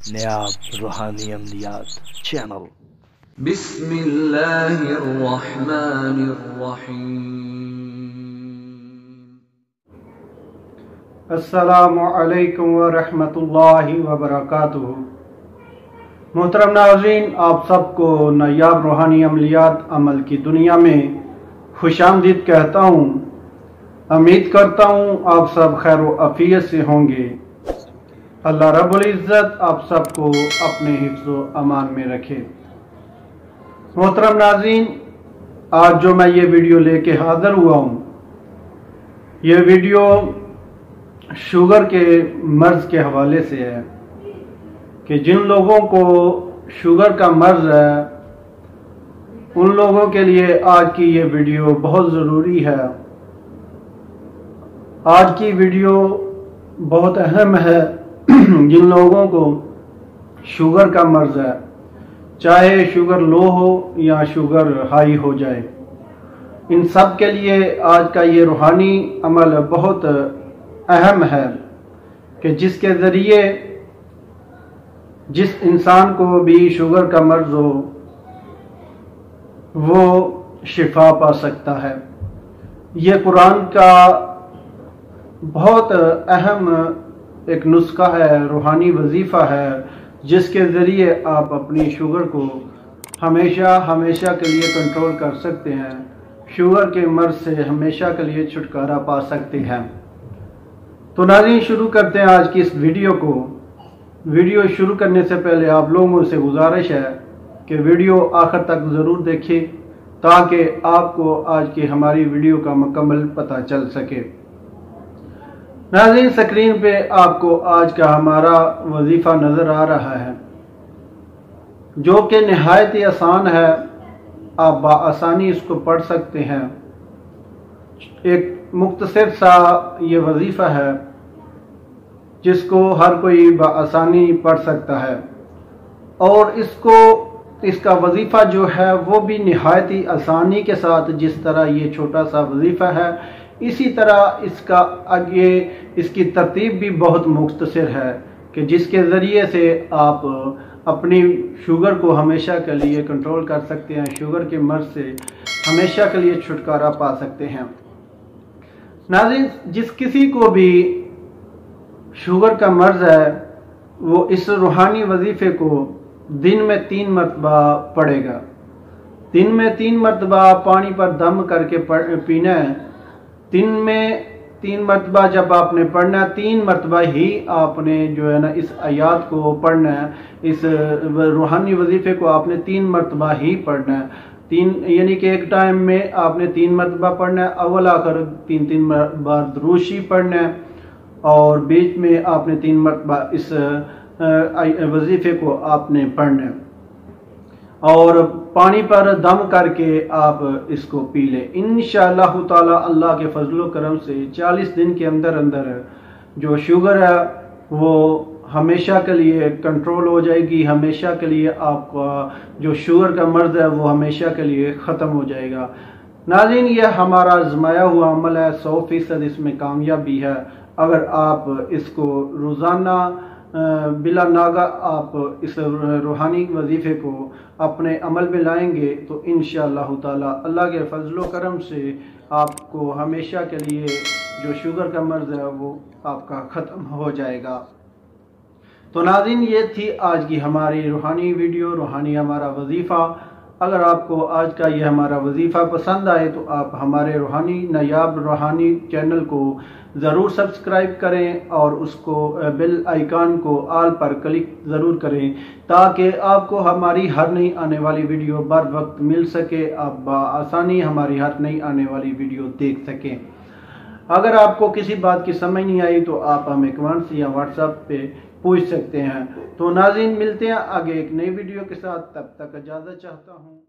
नायाब रूहानी अमलियात चैनल। बिस्मिल्लाहिर्रहमानिर्रहीम। अस्सलामु अलैकुम व रहमतुल्लाहि व बरकातुहू। मोहतरम नाज़रीन, आप सबको नायाब रूहानी अमलियात अमल की दुनिया में खुशामदीद कहता हूँ। उम्मीद करता हूँ आप सब खैर व अफियत से होंगे। अल्लाह रब्बुल इज़्ज़त आप सबको अपने हिफ्ज़ व अमान में रखे। मोहतरम नाज़रीन, आज जो मैं ये वीडियो लेके हाज़िर हुआ हूँ, ये वीडियो शुगर के मर्ज़ के हवाले से है कि जिन लोगों को शुगर का मर्ज़ है उन लोगों के लिए आज की ये वीडियो बहुत ज़रूरी है। आज की वीडियो बहुत अहम है। जिन लोगों को शुगर का मर्ज़ है, चाहे शुगर लो हो या शुगर हाई हो जाए, इन सब के लिए आज का ये रूहानी अमल बहुत अहम है कि जिसके ज़रिए जिस इंसान को भी शुगर का मर्ज़ हो वो शिफा पा सकता है। ये कुरान का बहुत अहम एक नुस्खा है, रूहानी वजीफ़ा है, जिसके ज़रिए आप अपनी शुगर को हमेशा के लिए कंट्रोल कर सकते हैं, शुगर के मर्ज़ से हमेशा के लिए छुटकारा पा सकते हैं। तो नाज़रीन, शुरू करते हैं आज की इस वीडियो को। वीडियो शुरू करने से पहले आप लोगों से गुजारिश है कि वीडियो आखिर तक ज़रूर देखें ताकि आपको आज की हमारी वीडियो का मुकम्मल पता चल सके। नाज़रीन, स्क्रीन पे आपको आज का हमारा वजीफ़ा नज़र आ रहा है, जो कि निहायत ही आसान है। आप बआसानी इसको पढ़ सकते हैं। एक मुख्तसर सा ये वजीफ़ा है जिसको हर कोई बआसानी पढ़ सकता है, और इसका वजीफ़ा जो है वो भी निहायत ही आसानी के साथ, जिस तरह ये छोटा सा वजीफ़ा है इसी तरह इसका आगे इसकी तरतीब भी बहुत मुख्तसर है कि जिसके ज़रिए से आप अपनी शुगर को हमेशा के लिए कंट्रोल कर सकते हैं, शुगर के मर्ज़ से हमेशा के लिए छुटकारा पा सकते हैं। नाज़रीन, जिस किसी को भी शुगर का मर्ज़ है वो इस रूहानी वजीफ़े को दिन में 3 मरतबा पढ़ेगा। दिन में 3 मरतबा पानी पर दम करके पीना है। दिन में 3 मरतबा जब आपने पढ़ना है, 3 मरतबा ही आपने जो है ना इस आयात को पढ़ना है। इस रूहानी वजीफ़े को आपने 3 मरतबा ही पढ़ना है। 3 यानी कि एक टाइम में आपने 3 मरतबा पढ़ना है। अव्वल आखिर 3 बार दुरूशी पढ़ना है, और बीच में आपने 3 मरतबा इस वजीफ़े को आपने पढ़ना है, और पानी पर दम करके आप इसको पी लें। इंशाअल्लाह ताला अल्लाह के फजलो करम से 40 दिन के अंदर अंदर जो शुगर है वो हमेशा के लिए कंट्रोल हो जाएगी। हमेशा के लिए आपका जो शुगर का मर्ज़ है वो हमेशा के लिए ख़त्म हो जाएगा। नाज़रीन, यह हमारा आज़माया हुआ अमल है, 100% इसमें कामयाबी है। अगर आप इसको रोज़ाना बिला नागा आप इस रूहानी वजीफ़े को अपने अमल में लाएंगे तो इंशाअल्लाह ताला अल्लाह के फजलो करम से आपको हमेशा के लिए जो शुगर का मर्ज़ है वो आपका ख़त्म हो जाएगा। तो नाज़रीन, ये थी आज की हमारी रूहानी वीडियो, रूहानी हमारा वजीफ़ा। अगर आपको आज का ये हमारा वजीफ़ा पसंद आए तो आप हमारे रूहानी नायाब रूहानी चैनल को ज़रूर सब्सक्राइब करें और उसको बेल आइकन को आल पर क्लिक ज़रूर करें ताकि आपको हमारी हर नई आने वाली वीडियो बर वक्त मिल सके, आप बआसानी हमारी हर नई आने वाली वीडियो देख सकें। अगर आपको किसी बात की समझ नहीं आई तो आप हमें कमेंट्स या व्हाट्सएप पे पूछ सकते हैं। तो नाज़रीन, मिलते हैं आगे एक नई वीडियो के साथ, तब तक इजाज़त चाहता हूँ।